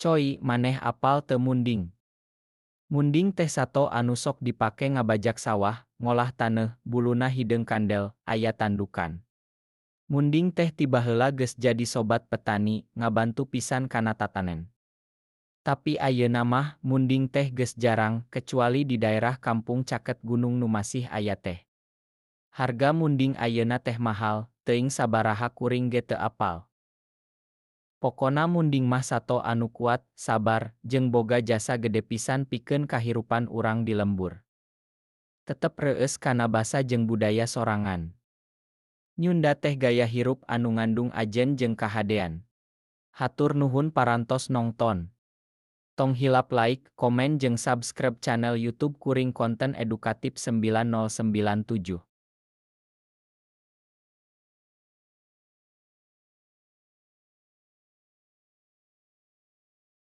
Coy, maneh apal teu munding? Munding teh sato anu sok dipake ngabajak sawah, ngolah taneuh, buluna hideung kandel, aya tandukan. Munding teh tiba heula geus jadi sobat petani, ngabantu pisan kana tatanen. Tapi ayeuna mah munding teh geus jarang, kecuali di daerah kampung caket gunung nu masih aya teh. Harga munding ayeuna teh mahal, teuing sabaraha kuring ge teu apal. Pokona munding mah sato anu kuat, sabar, jeung boga jasa gede pisan pikeun kahirupan urang di lembur. Tetep reueus kana basa jeung budaya sorangan. Nyunda teh gaya hirup anu ngandung ajen jeung kahadean. Hatur nuhun parantos nongton. Tong hilap like, komen jeung subscribe channel YouTube Kuring Konten Edukatif 9097.